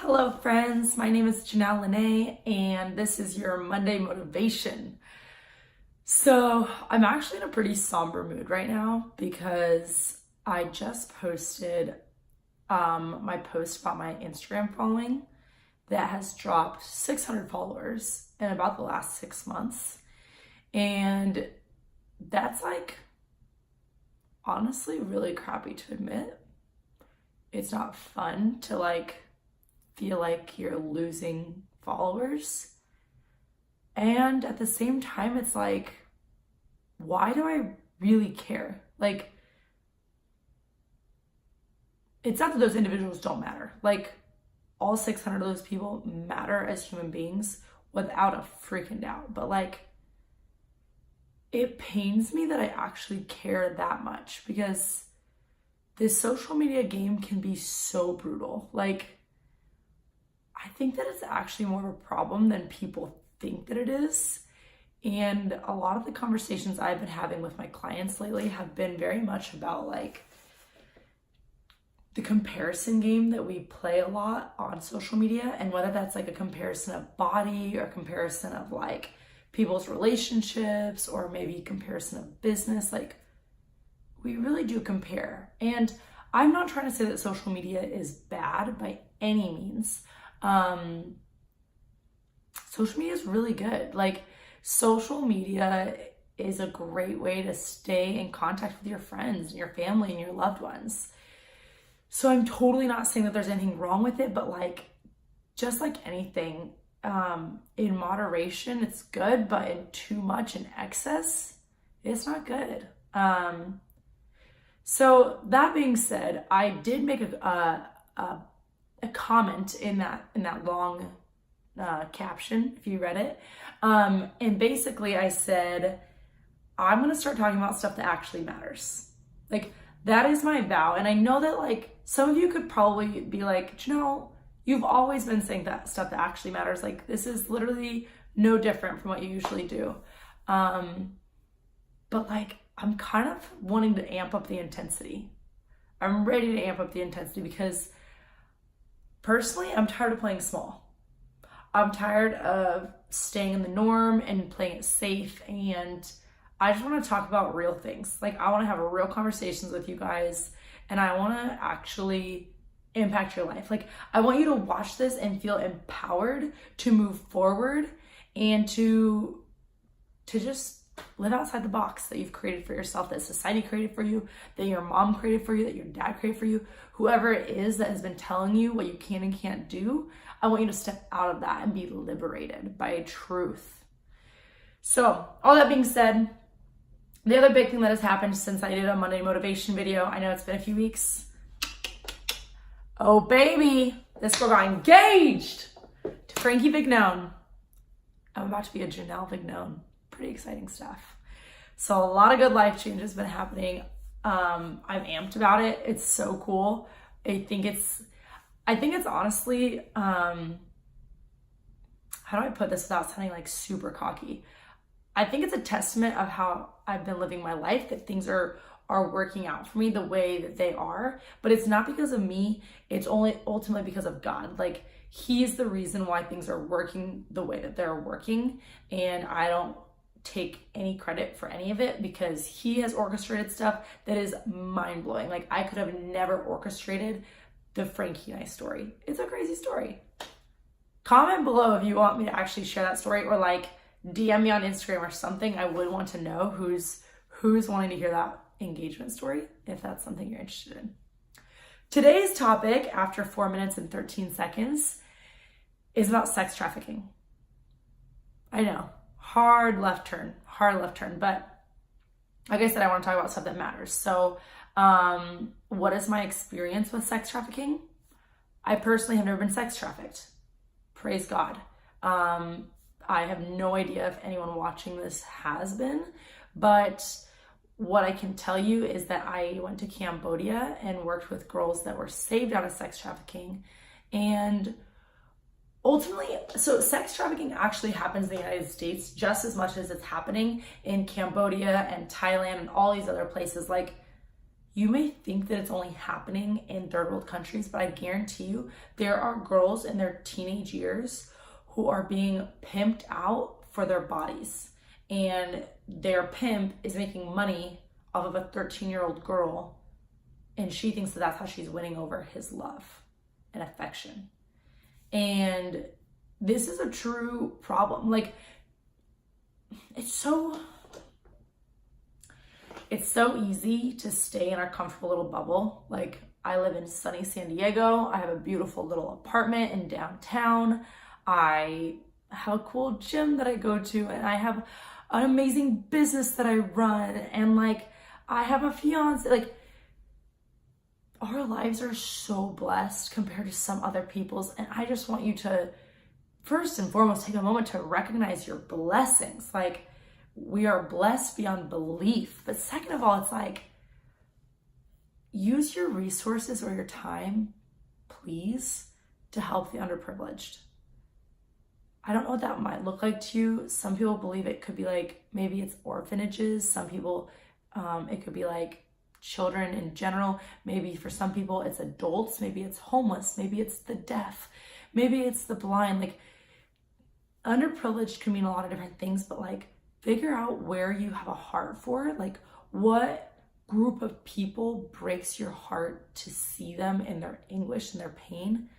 Hello friends, my name is Janelle Lene and this is your Monday motivation. So I'm actually in a pretty somber mood right now because I just posted my post about my Instagram following that has dropped 600 followers in about the last 6 months. And that's honestly really crappy to admit. It's not fun to feel like you're losing followers. And at the same time, it's why do I really care? It's not that those individuals don't matter. All 600 of those people matter as human beings without a freaking doubt. But it pains me that I actually care that much because this social media game can be so brutal. I think that it's actually more of a problem than people think that it is. And a lot of the conversations I've been having with my clients lately have been very much about the comparison game that we play a lot on social media, and whether that's a comparison of body or comparison of people's relationships or maybe comparison of business. We really do compare. And I'm not trying to say that social media is bad by any means. Social media is really good. Social media is a great way to stay in contact with your friends and your family and your loved ones. So I'm totally not saying that there's anything wrong with it, but just like anything, in moderation, it's good, but in too much in excess, it's not good. So that being said, I did make a comment in that long caption, if you read it. And basically I said, I'm going to start talking about stuff that actually matters. That is my vow. And I know that some of you could probably be Janelle, you've always been saying that stuff that actually matters. This is literally no different from what you usually do. But I'm kind of wanting to amp up the intensity. I'm ready to amp up the intensity because personally, I'm tired of playing small. I'm tired of staying in the norm and playing it safe. And I just want to talk about real things. I want to have real conversations with you guys, and I want to actually impact your life. I want you to watch this and feel empowered to move forward and to just live outside the box that you've created for yourself, that society created for you, that your mom created for you, that your dad created for you, whoever it is that has been telling you what you can and can't do. I want you to step out of that and be liberated by truth. So all that being said, the other big thing that has happened since I did a Monday motivation video, I know it's been a few weeks. Oh baby, this girl got engaged to Frankie Vignone. I'm about to be a Janelle Vignone. Pretty exciting stuff. So a lot of good life change has been happening. I'm amped about it. It's so cool. I think it's honestly, how do I put this without sounding super cocky? I think it's a testament of how I've been living my life, that things are working out for me the way that they are. But it's not because of me. It's only ultimately because of God. He's the reason why things are working the way that they're working. And I don't take any credit for any of it because he has orchestrated stuff that is mind-blowing. I could have never orchestrated the Frankie and I story. It's a crazy story. Comment below if you want me to actually share that story, or DM me on Instagram or something. I would want to know who's wanting to hear that engagement story, if that's something you're interested in. Today's topic, after 4 minutes and 13 seconds, is about sex trafficking. I know, hard left turn, but like I said, I want to talk about stuff that matters. So, what is my experience with sex trafficking? I personally have never been sex trafficked. Praise God. I have no idea if anyone watching this has been, but what I can tell you is that I went to Cambodia and worked with girls that were saved out of sex trafficking. And ultimately, so sex trafficking actually happens in the United States just as much as it's happening in Cambodia and Thailand and all these other places. You may think that it's only happening in third world countries, but I guarantee you there are girls in their teenage years who are being pimped out for their bodies. And their pimp is making money off of a 13-year-old girl, and she thinks that that's how she's winning over his love and affection. And this is a true problem. Like, it's so easy to stay in our comfortable little bubble. Like, I live in sunny San Diego. I have a beautiful little apartment in downtown. I have a cool gym that I go to, and I have an amazing business that I run, and like, I have a fiance. Like, our lives are so blessed compared to some other people's, and I just want you to first and foremost take a moment to recognize your blessings. Like, we are blessed beyond belief. But second of all, it's like, use your resources or your time, please, to help the underprivileged. I don't know what that might look like to you. Some people believe it could be like, maybe it's orphanages. Some people, it could be like children in general. Maybe for some people it's adults. Maybe it's homeless. Maybe it's the deaf. Maybe it's the blind. Like, underprivileged can mean a lot of different things, but like, figure out where you have a heart for. Like, what group of people breaks your heart to see them in their anguish and their pain,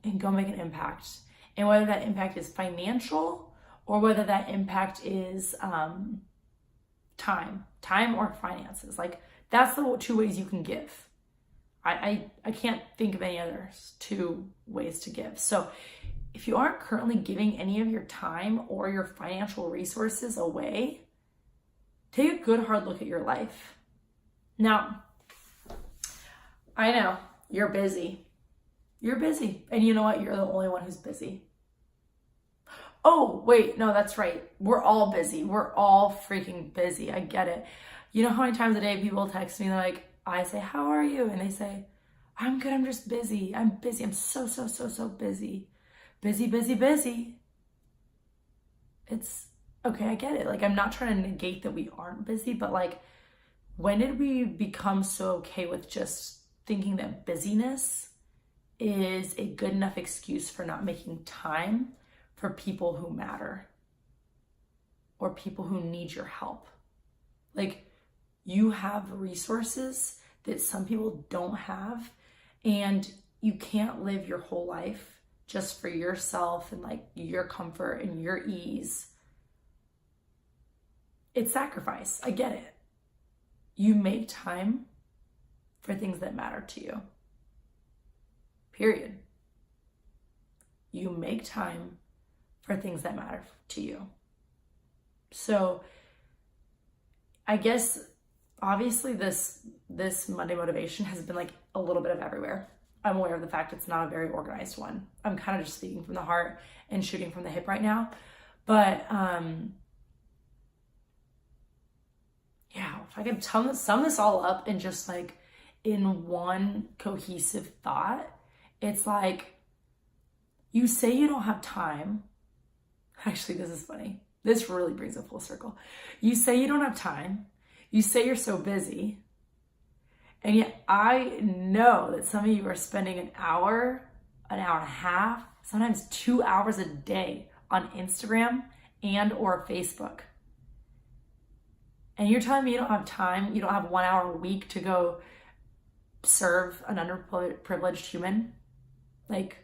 and go make an impact. And whether that impact is financial or whether that impact is time or finances. Like, that's the two ways you can give. I can't think of any other two ways to give. So if you aren't currently giving any of your time or your financial resources away, take a good hard look at your life. Now, I know you're busy. You're busy. And you know what? You're the only one who's busy. Oh, wait, no, that's right. We're all busy. We're all freaking busy. I get it. You know how many times a day people text me, like, I say, how are you? And they say, I'm good. I'm just busy. I'm busy. I'm so busy. Busy. It's okay. I get it. Like, I'm not trying to negate that we aren't busy, but like, when did we become so okay with just thinking that busyness is a good enough excuse for not making time for people who matter or people who need your help? Like, you have resources that some people don't have, and you can't live your whole life just for yourself and like your comfort and your ease. It's sacrifice. I get it. You make time for things that matter to you. Period. You make time for things that matter to you. So I guess obviously this Monday motivation has been like a little bit of everywhere. I'm aware of the fact it's not a very organized one. I'm kind of just speaking from the heart and shooting from the hip right now. But yeah, if I could sum this all up in just like in one cohesive thought, it's like, you say you don't have time. Actually, this is funny. This really brings it full circle. You say you don't have time. You say you're so busy. And yet I know that some of you are spending an hour and a half, sometimes 2 hours a day on Instagram and or Facebook. And you're telling me you don't have time, you don't have 1 hour a week to go serve an underprivileged human? Like,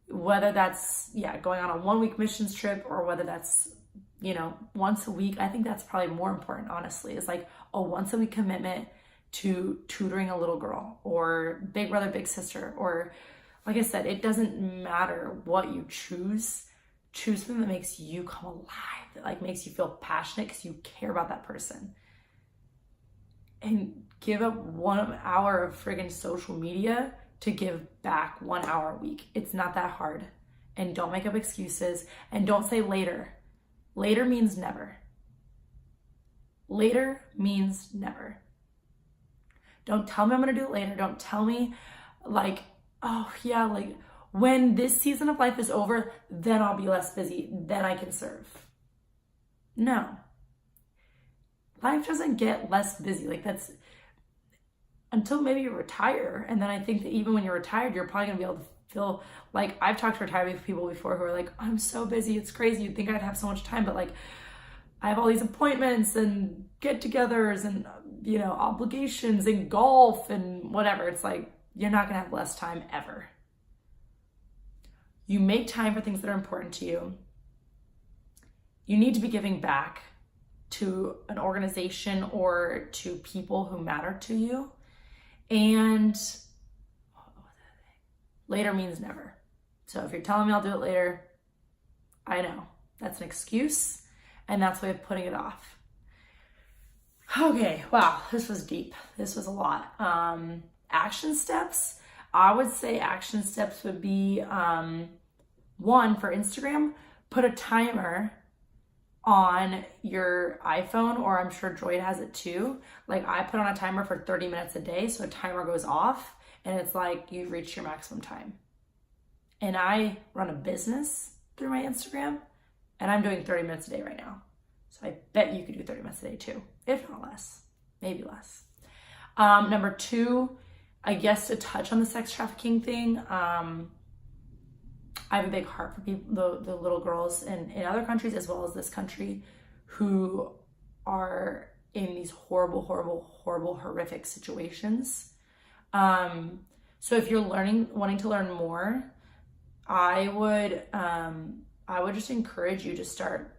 whether that's, going on a 1 week missions trip or whether that's, once a week, I think that's probably more important, honestly, is like a once a week commitment to tutoring a little girl or big brother, big sister, or like I said, it doesn't matter what you choose something that makes you come alive, that like makes you feel passionate because you care about that person. And give up 1 hour of friggin' social media to give back 1 hour a week. It's not that hard. And don't make up excuses, and don't say later. Later means never. Later means never. Don't tell me I'm gonna do it later. Don't tell me like, oh yeah, like when this season of life is over, then I'll be less busy, then I can serve. No. Life doesn't get less busy. Like, that's, until maybe you retire. And then I think that even when you're retired, you're probably gonna be able to feel like, I've talked to retired people before who are like, I'm so busy, it's crazy. You'd think I'd have so much time, but like, I have all these appointments and get-togethers and, you know, obligations and golf and whatever. It's like, you're not gonna have less time ever. You make time for things that are important to you. You need to be giving back to an organization or to people who matter to you. And later means never. So if you're telling me I'll do it later, I know that's an excuse, and that's a way of putting it off. Okay, wow, this was deep. This was a lot. Action steps. I would say action steps would be, one, for Instagram, put a timer on your iPhone, or I'm sure Droid has it too. Like, I put on a timer for 30 minutes a day, so a timer goes off and it's like you've reached your maximum time. And I run a business through my Instagram, and I'm doing 30 minutes a day right now. So I bet you could do 30 minutes a day too, if not less, maybe less. Number two, I guess to touch on the sex trafficking thing, I have a big heart for people, the little girls in other countries as well as this country who are in these horrible, horrific situations. So if you're wanting to learn more, I would just encourage you to start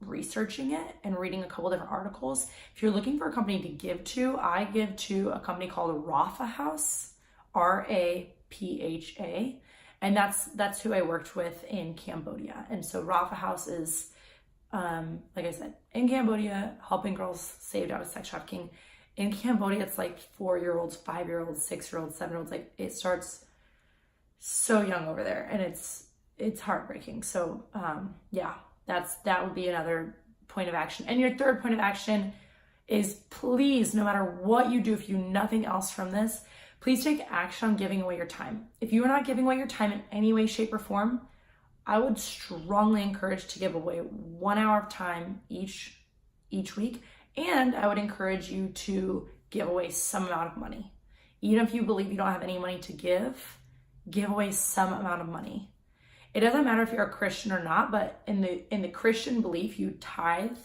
researching it and reading a couple different articles. If you're looking for a company to give to, I give to a company called Rapha House, RAPHA. And that's who I worked with in Cambodia. And so Rapha House is, like I said, in Cambodia, helping girls saved out of sex trafficking. In Cambodia, it's like 4-year-olds, 5-year-olds, 6-year-olds, 7-year-olds. Like, it starts so young over there, and it's heartbreaking. So yeah, that would be another point of action. And your third point of action is, please, no matter what you do, if you do nothing else from this, please take action on giving away your time. If you are not giving away your time in any way, shape, or form, I would strongly encourage to give away 1 hour of time each week. And I would encourage you to give away some amount of money. Even if you believe you don't have any money to give away some amount of money. It doesn't matter if you're a Christian or not, but in the Christian belief, you tithe.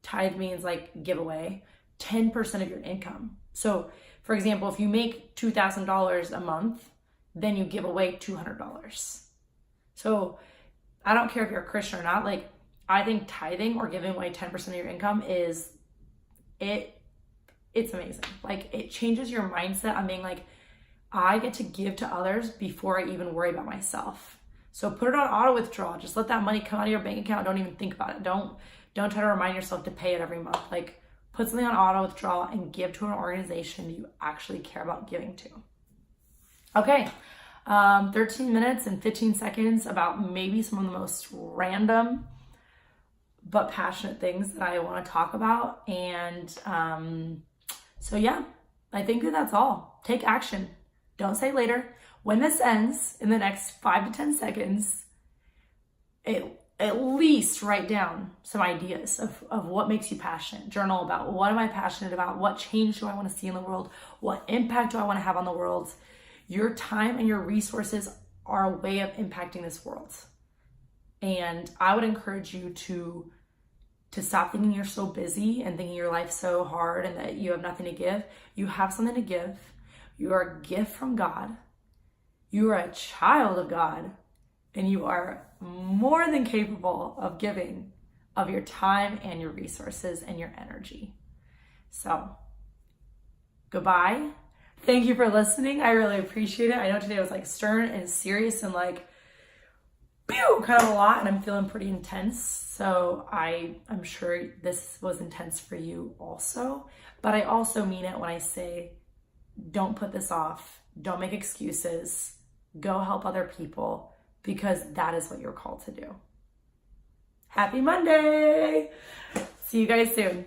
Tithe means like give away 10% of your income. So for example, if you make $2,000 a month, then you give away $200. So I don't care if you're a Christian or not, like, I think tithing or giving away 10% of your income it's amazing. Like, it changes your mindset on being like, I get to give to others before I even worry about myself. So put it on auto withdrawal. Just let that money come out of your bank account. Don't even think about it. Don't try to remind yourself to pay it every month. Like, put something on auto withdrawal and give to an organization that you actually care about giving to. Okay, 13 minutes and 15 seconds about maybe some of the most random but passionate things that I want to talk about. And so yeah, I think that's all. Take action. Don't say later. When this ends in the next 5 to 10 seconds, at least write down some ideas of what makes you passionate. Journal about, what am I passionate about? What change do I want to see in the world? What impact do I want to have on the world? Your time and your resources are a way of impacting this world. And I would encourage you to stop thinking you're so busy and thinking your life's so hard and that you have nothing to give. You have something to give. You are a gift from God. You are a child of God. And you are more than capable of giving of your time and your resources and your energy. So, goodbye. Thank you for listening. I really appreciate it. I know today was like stern and serious and like, pew, kind of a lot, and I'm feeling pretty intense. So I'm sure this was intense for you also. But I also mean it when I say, don't put this off. Don't make excuses. Go help other people, because that is what you're called to do. Happy Monday! See you guys soon.